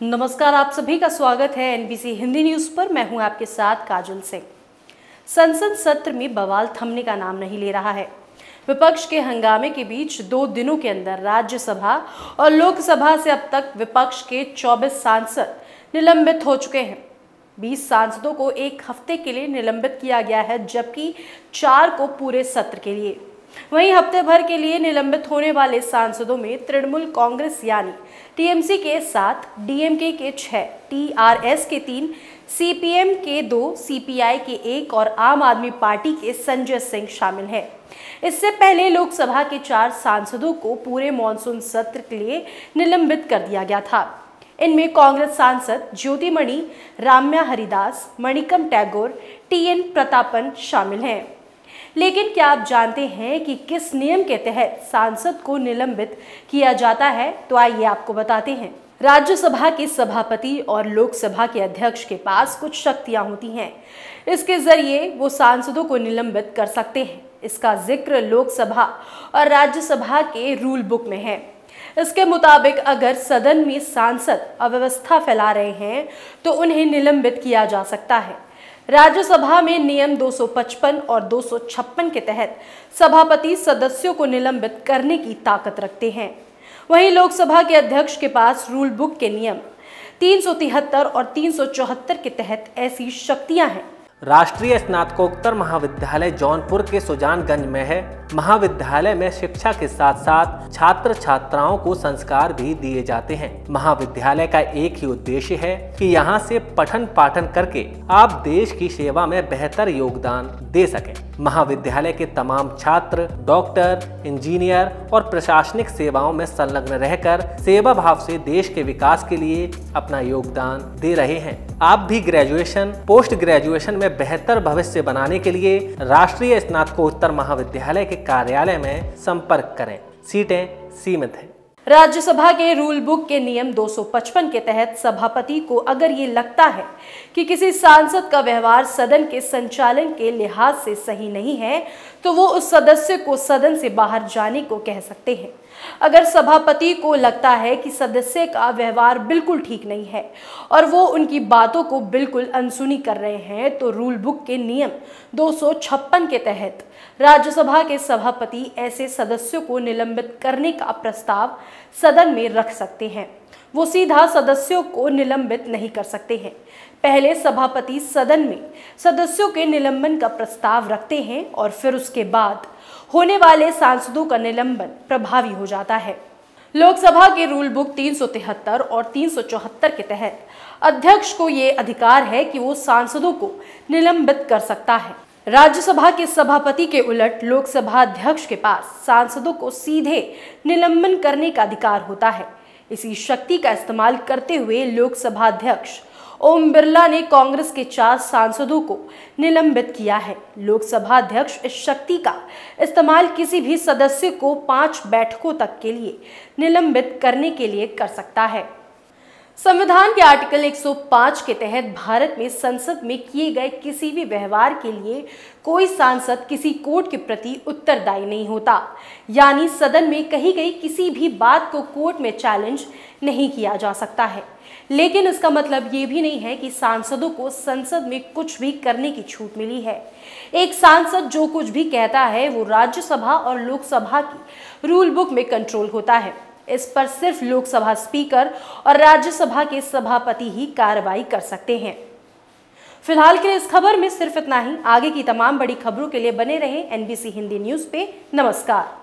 नमस्कार, आप सभी का स्वागत है एनबीसी हिंदी न्यूज पर। मैं हूं आपके साथ काजल सिंह। संसद सत्र में बवाल थमने का नाम नहीं ले रहा है। विपक्ष के हंगामे के बीच 2 दिनों के अंदर राज्यसभा और लोकसभा से अब तक विपक्ष के 24 सांसद निलंबित हो चुके हैं। 20 सांसदों को 1 हफ्ते के लिए निलंबित किया गया है, जबकि 4 को पूरे सत्र के लिए। वहीं हफ्ते भर के लिए निलंबित होने वाले सांसदों में तृणमूल कांग्रेस यानी टीएमसी के 7, डीएमके के 6, टीआरएस के 3, सीपीएम के 2, सीपीआई के 1 और आम आदमी पार्टी के संजय सिंह शामिल हैं। इससे पहले लोकसभा के 4 सांसदों को पूरे मॉनसून सत्र के लिए निलंबित कर दिया गया था। इनमें कांग्रेस सांसद ज्योतिमणि राम्या हरिदास, मणिकम टैगोर, टीएन प्रतापन शामिल हैं। लेकिन क्या आप जानते हैं कि किस नियम के तहत सांसद को निलंबित किया जाता है? तो आइए आपको बताते हैं। राज्यसभा के सभापति और लोकसभा के अध्यक्ष के पास कुछ शक्तियां होती हैं। इसके जरिए वो सांसदों को निलंबित कर सकते हैं। इसका जिक्र लोकसभा और राज्यसभा के रूल बुक में है। इसके मुताबिक अगर सदन में सांसद अव्यवस्था फैला रहे हैं तो उन्हें निलंबित किया जा सकता है। राज्यसभा में नियम 255 और 256 के तहत सभापति सदस्यों को निलंबित करने की ताकत रखते हैं। वहीं लोकसभा के अध्यक्ष के पास रूल बुक के नियम 373 और 374 के तहत ऐसी शक्तियां हैं। राष्ट्रीय स्नातकोत्तर महाविद्यालय जौनपुर के सुजानगंज में है। महाविद्यालय में शिक्षा के साथ साथ छात्र छात्राओं को संस्कार भी दिए जाते हैं। महाविद्यालय का एक ही उद्देश्य है कि यहाँ से पठन पाठन करके आप देश की सेवा में बेहतर योगदान दे सकें। महाविद्यालय के तमाम छात्र डॉक्टर, इंजीनियर और प्रशासनिक सेवाओं में संलग्न रहकर सेवा भाव से देश के विकास के लिए अपना योगदान दे रहे हैं। आप भी ग्रेजुएशन, पोस्ट ग्रेजुएशन में बेहतर भविष्य बनाने के लिए राष्ट्रीय स्नातकोत्तर महाविद्यालय के कार्यालय में संपर्क करें। सीटें सीमित हैं। राज्यसभा के रूल बुक के नियम 255 के तहत सभापति को अगर ये लगता है कि किसी सांसद का व्यवहार सदन के संचालन के लिहाज से सही नहीं है तो वो उस सदस्य को सदन से बाहर जाने को कह सकते हैं। अगर सभापति को लगता है कि सदस्य का व्यवहार बिल्कुल ठीक नहीं है और वो उनकी बातों को बिल्कुल अनसुनी कर रहे हैं तो रूल बुक के नियम 256 के तहत राज्यसभा के सभापति ऐसे सदस्यों को निलंबित करने का प्रस्ताव सदन में रख सकते हैं। वो सीधा सदस्यों को निलंबित नहीं कर सकते हैं। पहले सभापति सदन में सदस्यों के निलंबन का प्रस्ताव रखते हैं और फिर उसके बाद होने वाले सांसदों का निलंबन प्रभावी हो जाता है। लोकसभा के रूल बुक 373 और 374 के तहत अध्यक्ष को ये अधिकार है कि वो सांसदों को निलंबित कर सकता है। राज्यसभा के सभापति के उलट लोकसभा अध्यक्ष के पास सांसदों को सीधे निलंबन करने का अधिकार होता है। इसी शक्ति का इस्तेमाल करते हुए लोकसभा अध्यक्ष ओम बिरला ने कांग्रेस के 4 सांसदों को निलंबित किया है। लोकसभा अध्यक्ष इस शक्ति का इस्तेमाल किसी भी सदस्य को 5 बैठकों तक के लिए निलंबित करने के लिए कर सकता है। संविधान के आर्टिकल 105 के तहत भारत में संसद में किए गए किसी भी व्यवहार के लिए कोई सांसद किसी कोर्ट के प्रति उत्तरदायी नहीं होता। यानी सदन में कही गई किसी भी बात को कोर्ट में चैलेंज नहीं किया जा सकता है। लेकिन इसका मतलब ये भी नहीं है कि सांसदों को संसद में कुछ भी करने की छूट मिली है। एक सांसद जो कुछ भी कहता है वो राज्यसभा और लोकसभा की रूल बुक में कंट्रोल होता है। इस पर सिर्फ लोकसभा स्पीकर और राज्यसभा के सभापति ही कार्रवाई कर सकते हैं। फिलहाल के लिए इस खबर में सिर्फ इतना ही। आगे की तमाम बड़ी खबरों के लिए बने रहें एनबीसी हिंदी न्यूज पे। नमस्कार।